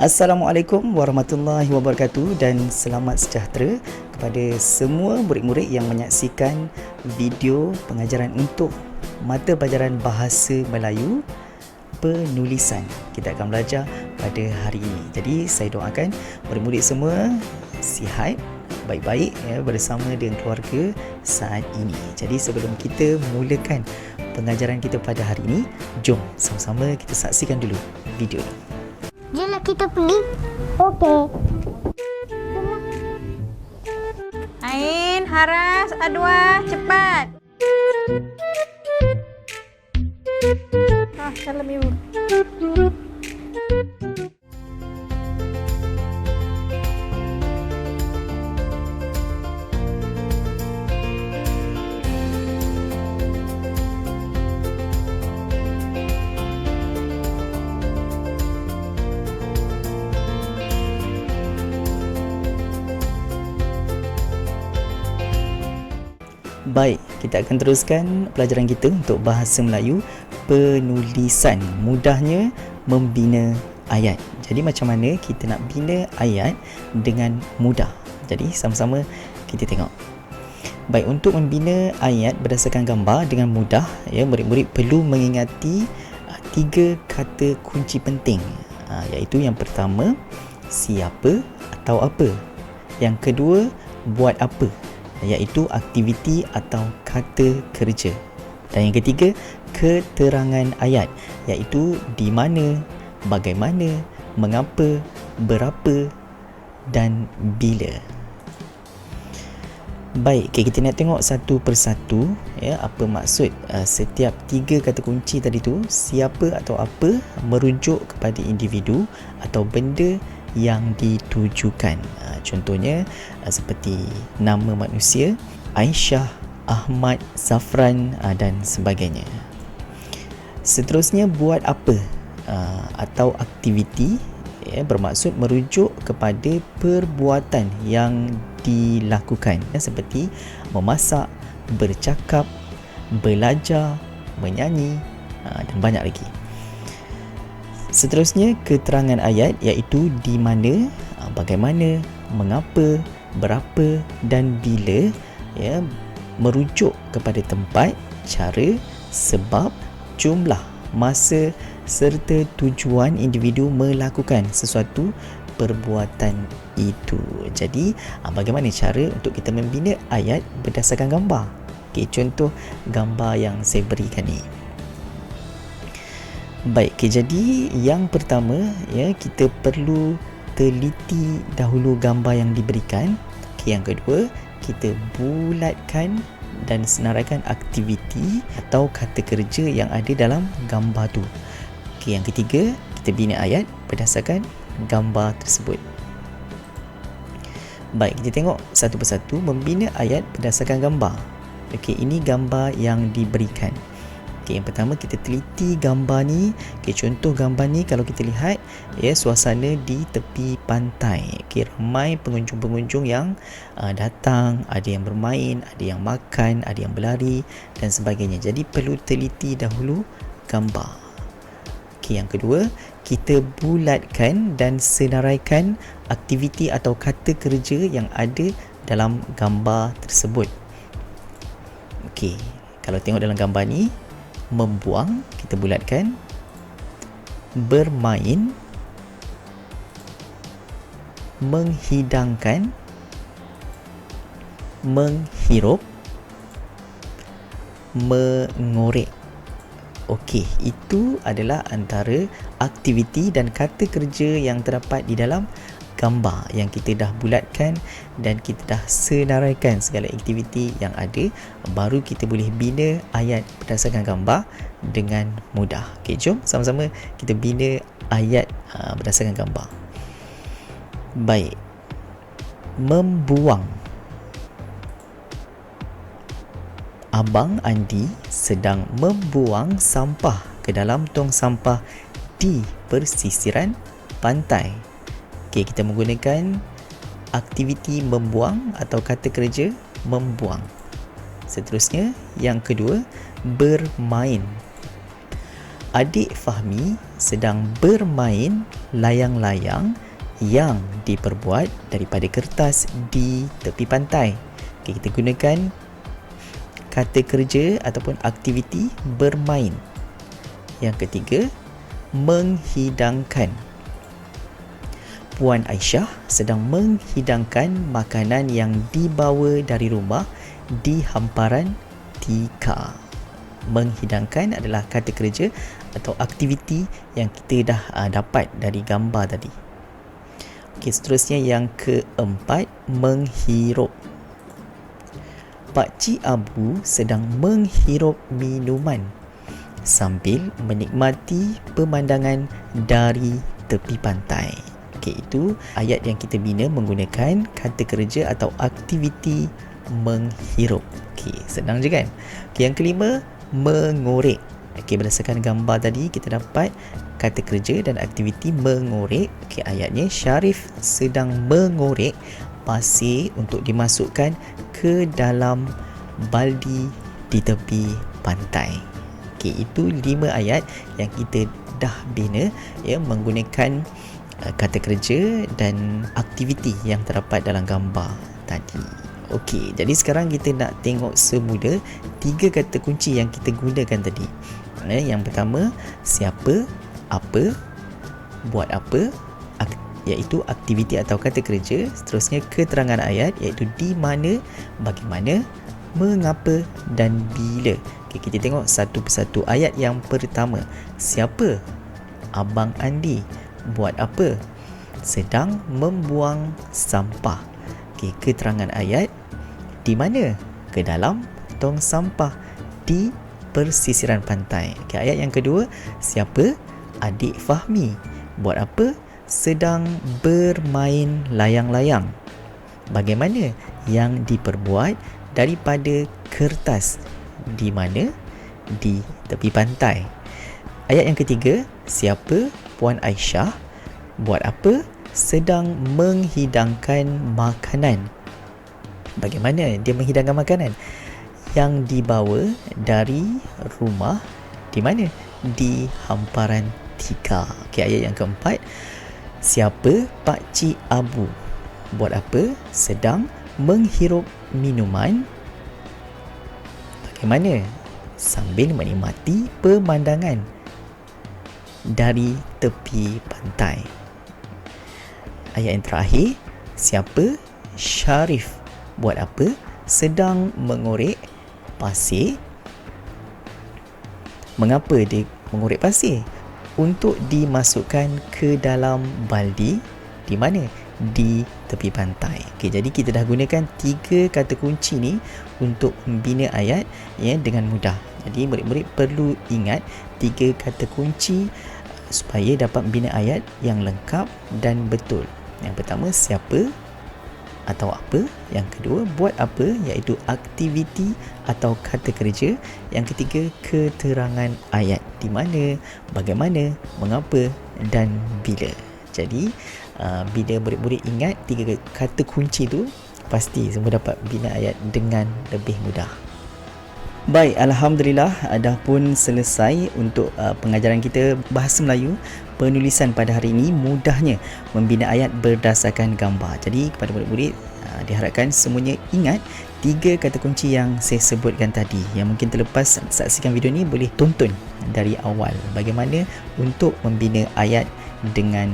Assalamualaikum warahmatullahi wabarakatuh dan selamat sejahtera kepada semua murid-murid yang menyaksikan video pengajaran untuk mata pelajaran Bahasa Melayu penulisan. Kita akan belajar pada hari ini. Jadi saya doakan murid-murid semua sihat, baik-baik ya, bersama dengan keluarga saat ini. Jadi sebelum kita mulakan pengajaran kita pada hari ini, jom sama-sama kita saksikan dulu video ini. Jomlah kita pergi. Okey. Ain, Haras, Adwa, cepat. Salam ibu. Baik, kita akan teruskan pelajaran kita untuk Bahasa Melayu penulisan. Mudahnya membina ayat. Jadi macam mana kita nak bina ayat dengan mudah. Jadi sama-sama kita tengok. Baik, untuk membina ayat berdasarkan gambar dengan mudah, ya, murid-murid perlu mengingati 3 kata kunci penting. Iaitu yang pertama, siapa atau apa. Yang kedua, buat apa, iaitu aktiviti atau kata kerja. Dan yang ketiga, keterangan ayat, iaitu di mana, bagaimana, mengapa, berapa dan bila. Baik, kita nak tengok satu persatu ya, apa maksud setiap 3 kata kunci tadi tu. Siapa atau apa merujuk kepada individu atau benda yang ditujukan. Contohnya seperti nama manusia, Aisyah, Ahmad, Zafran dan sebagainya. Seterusnya, buat apa atau aktiviti ya, bermaksud merujuk kepada perbuatan yang dilakukan ya, seperti memasak, bercakap, belajar, menyanyi dan banyak lagi. Seterusnya, keterangan ayat, iaitu di mana, bagaimana, mengapa, berapa dan bila ya, merujuk kepada tempat, cara, sebab, jumlah, masa serta tujuan individu melakukan sesuatu perbuatan itu. Jadi bagaimana cara untuk kita membina ayat berdasarkan gambar? Contoh gambar yang saya berikan ni. Baik, jadi yang pertama ya, kita perlu teliti dahulu gambar yang diberikan. Yang kedua, kita bulatkan dan senaraikan aktiviti atau kata kerja yang ada dalam gambar tu. Yang ketiga, kita bina ayat berdasarkan gambar tersebut. Baik, kita tengok satu persatu membina ayat berdasarkan gambar. Ini gambar yang diberikan. Yang pertama, kita teliti gambar ni. Contoh gambar ni kalau kita lihat ya, suasana di tepi pantai. Ramai pengunjung-pengunjung yang datang, ada yang bermain, ada yang makan, ada yang berlari dan sebagainya. Jadi perlu teliti dahulu gambar. Yang kedua, kita bulatkan dan senaraikan aktiviti atau kata kerja yang ada dalam gambar tersebut. Kalau tengok dalam gambar ni, membuang, kita bulatkan, bermain, menghidangkan, menghirup, mengorek. Itu adalah antara aktiviti dan kata kerja yang terdapat di dalam gambar yang kita dah bulatkan dan kita dah senaraikan segala aktiviti yang ada. Baru kita boleh bina ayat berdasarkan gambar dengan mudah. Jom sama-sama kita bina ayat berdasarkan gambar. Baik, membuang. Abang Andi sedang membuang sampah ke dalam tong sampah di persisiran pantai. Kita menggunakan aktiviti membuang atau kata kerja membuang. Seterusnya, yang kedua, bermain. Adik Fahmi sedang bermain layang-layang yang diperbuat daripada kertas di tepi pantai. Okay, kita gunakan kata kerja ataupun aktiviti bermain. Yang ketiga, menghidangkan. Puan Aisyah sedang menghidangkan makanan yang dibawa dari rumah di hamparan tikar. Menghidangkan adalah kata kerja atau aktiviti yang kita dah dapat dari gambar tadi. Okey, seterusnya yang keempat, menghirup. Pakcik Abu sedang menghirup minuman sambil menikmati pemandangan dari tepi pantai. Okey, itu ayat yang kita bina menggunakan kata kerja atau aktiviti menghirup. Okey, senang je kan? Okey, yang kelima, mengorek. Okey, berdasarkan gambar tadi kita dapat kata kerja dan aktiviti mengorek. Okey, ayatnya Syarif sedang mengorek pasir untuk dimasukkan ke dalam baldi di tepi pantai. Okey, itu 5 ayat yang kita dah bina ya menggunakan kata kerja dan aktiviti yang terdapat dalam gambar tadi. Okey, jadi sekarang kita nak tengok semula 3 kata kunci yang kita gunakan tadi. Yang pertama, siapa, apa, buat apa, iaitu aktiviti atau kata kerja. Seterusnya keterangan ayat, iaitu di mana, bagaimana, mengapa dan bila. Okey, kita tengok satu persatu. Ayat yang pertama, siapa? Abang Andi. Buat apa? Sedang membuang sampah. Okey, keterangan ayat, di mana? Ke dalam tong sampah di persisiran pantai. Okey, ayat yang kedua, siapa? Adik Fahmi. Buat apa? Sedang bermain layang-layang. Bagaimana? Yang diperbuat daripada kertas. Di mana? Di tepi pantai. Ayat yang ketiga, siapa? Puan Aisyah. Buat apa? Sedang menghidangkan makanan. Bagaimana dia menghidangkan makanan? Yang dibawa dari rumah. Di mana? Di hamparan tikar. Okey, ayat yang keempat, siapa? Pakcik Abu. Buat apa? Sedang menghirup minuman. Bagaimana? Sambil menikmati pemandangan dari tepi pantai. Ayat yang terakhir, siapa? Syarif. Buat apa? Sedang mengorek pasir. Mengapa dia mengorek pasir? Untuk dimasukkan ke dalam baldi. Di mana? Di tepi pantai. Okey, jadi kita dah gunakan 3 kata kunci ni untuk membina ayat ya dengan mudah. Jadi murid-murid perlu ingat 3 kata kunci supaya dapat membina ayat yang lengkap dan betul. Yang pertama, siapa atau apa. Yang kedua, buat apa, iaitu aktiviti atau kata kerja. Yang ketiga, keterangan ayat. Di mana, bagaimana, mengapa dan bila. Jadi bila murid-murid ingat 3 kata kunci tu, pasti semua dapat bina ayat dengan lebih mudah. Baik, Alhamdulillah dah pun selesai untuk pengajaran kita Bahasa Melayu penulisan pada hari ini. Mudahnya membina ayat berdasarkan gambar. Jadi kepada murid-murid diharapkan semuanya ingat 3 kata kunci yang saya sebutkan tadi. Yang mungkin terlepas saksikan video ni, boleh tonton dari awal bagaimana untuk membina ayat dengan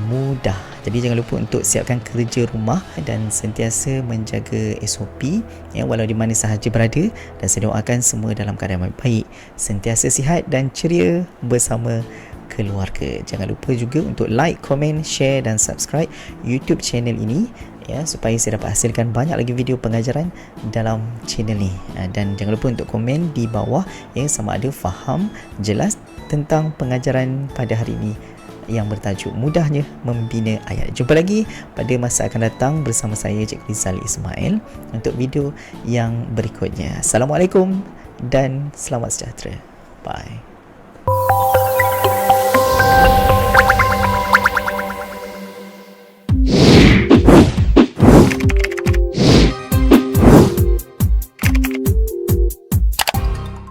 mudah. Jadi jangan lupa untuk siapkan kerja rumah dan sentiasa menjaga SOP ya, walau di mana sahaja berada, dan saya doakan semua dalam keadaan baik, sentiasa sihat dan ceria bersama keluarga. Jangan lupa juga untuk like, komen, share dan subscribe YouTube channel ini ya, supaya saya dapat hasilkan banyak lagi video pengajaran dalam channel ni. Dan jangan lupa untuk komen di bawah ya, sama ada faham jelas tentang pengajaran pada hari ini yang bertajuk Mudahnya Membina Ayat. Jumpa lagi pada masa akan datang bersama saya Cikgu Rizal Ismail untuk video yang berikutnya. Assalamualaikum dan selamat sejahtera. Bye.